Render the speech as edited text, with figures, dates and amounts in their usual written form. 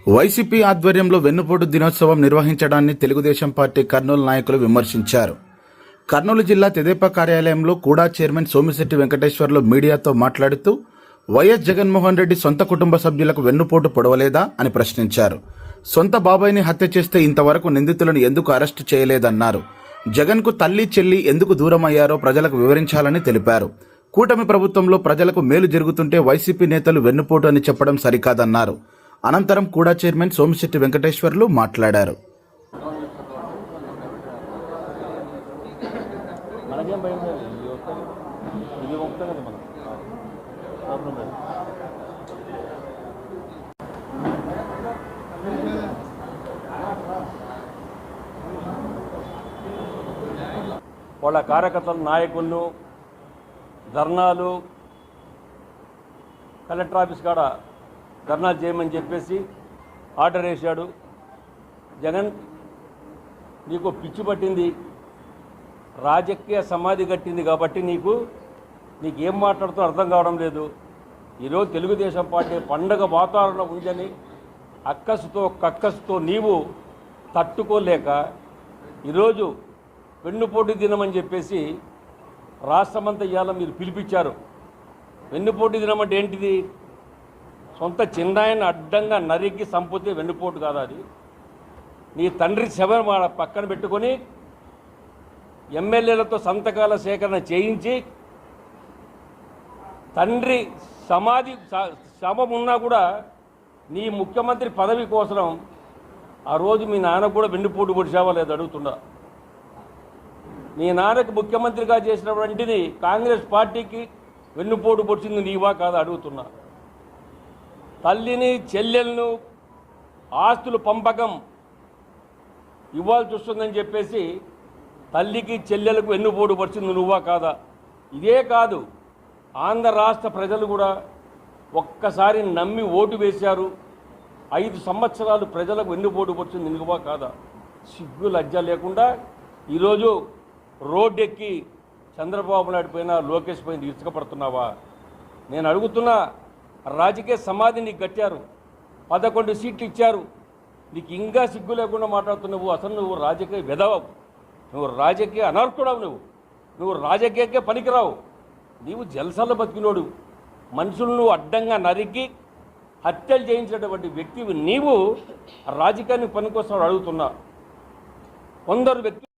YCP ఆధ్వర్యంలో వెన్నుపోటు దినోత్సవం నిర్వహించడాన్ని తెలుగుదేశం పార్టీ కర్నూలు నాయకులు విమర్శించారు. కర్నూలు జిల్లా తెదేపా కార్యాలయంలో కూడా చైర్మన్ సోమిశెట్టి వెంకటేశ్వర్లు మీడియాతో మాట్లాడుతూ వైఎస్ జగన్మోహన్ రెడ్డి సొంత కుటుంబ సభ్యులకు వెన్నుపోటు పొడవలేదా అని ప్రశ్నించారు. సొంత బాబాయిని హత్య చేస్తే ఇంతవరకు నిందితులను ఎందుకు అరెస్టు చేయలేదన్నారు. జగన్కు తల్లి చెల్లి ఎందుకు దూరమయ్యారో ప్రజలకు వివరించాలని తెలిపారు. కూటమి ప్రభుత్వంలో ప్రజలకు మేలు జరుగుతుంటే వైసీపీ నేతలు వెన్నుపోటు అని చెప్పడం సరికాదన్నారు. అనంతరం కూడా చైర్మన్ సోమిశెట్టి వెంకటేశ్వర్లు మాట్లాడారు. వాళ్ళ కార్యకర్తల నాయకులను ధర్నాలు కలెక్టర్ ఆఫీస్ కాడ ధర్నాలు చేయమని చెప్పేసి ఆర్డర్ వేశాడు. జగన్ నీకు పిచ్చి పట్టింది, రాజకీయ సమాధి కట్టింది కాబట్టి నీకు ఏం మాట్లాడుతూ అర్థం కావడం లేదు. ఈరోజు తెలుగుదేశం పార్టీ పండగ వాతావరణం ఉందని అక్కసుతో కక్కసుతో నీవు తట్టుకోలేక ఈరోజు వెన్నుపోటు దినమని చెప్పేసి రాష్ట్రమంతా ఇవాళ మీరు పిలిపించారు. వెన్నుపోటు దినం అంటే ఏంటిది? సొంత చిన్నాయన్ని అడ్డంగా నరికి సంపితే వెన్నుపోటు కాదా అది? నీ తండ్రి శవం పక్కన పెట్టుకొని ఎమ్మెల్యేలతో సంతకాల సేకరణ చేయించి తండ్రి సమాధి శవం ఉన్నా కూడా నీ ముఖ్యమంత్రి పదవి కోసం ఆ రోజు మీ నాన్నకు కూడా వెన్నుపోటు పొడిచావా లేదు అడుగుతున్నా. నీ నాన్నకు ముఖ్యమంత్రిగా చేసినటువంటిది కాంగ్రెస్ పార్టీకి వెన్నుపోటు పొడిచింది నీవా కాదా అడుగుతున్నా. తల్లిని చెల్లెలను ఆస్తులు పంపకం ఇవ్వాల్సి వస్తుందని చెప్పేసి తల్లికి చెల్లెలకు వెన్నుపోటు పొడిచింది నువ్వా కాదా? ఇదే కాదు, ఆంధ్ర రాష్ట్ర ప్రజలు కూడా ఒక్కసారి నమ్మి ఓటు వేశారు. 5 సంవత్సరాలు ప్రజలకు వెన్నుపోటు పొడిచింది నువ్వా కాదా? సిగ్గు లజ్జ లేకుండా ఈరోజు రోడ్డెక్కి చంద్రబాబు నాయుడు పైన లోకేష్ పైన ఇసుకపడుతున్నావా? నేను అడుగుతున్నా, రాజకీయ సమాధి నీకు కట్టారు, 11 సీట్లు ఇచ్చారు, నీకు ఇంకా సిగ్గు లేకుండా మాట్లాడుతున్నావు. అసలు నువ్వు రాజకీయ వెధవవు, నువ్వు రాజకీయ అనర్హుడవు, నువ్వు రాజకీయకే పనికిరావు. నీవు జల్సాల బతికినోడు, మనుషులను అడ్డంగా నరికి హత్యలు చేయించినటువంటి వ్యక్తివి నీవు రాజకీయానికి పనికొస్తాడు అడుగుతున్నా. కొందరు వ్యక్తులు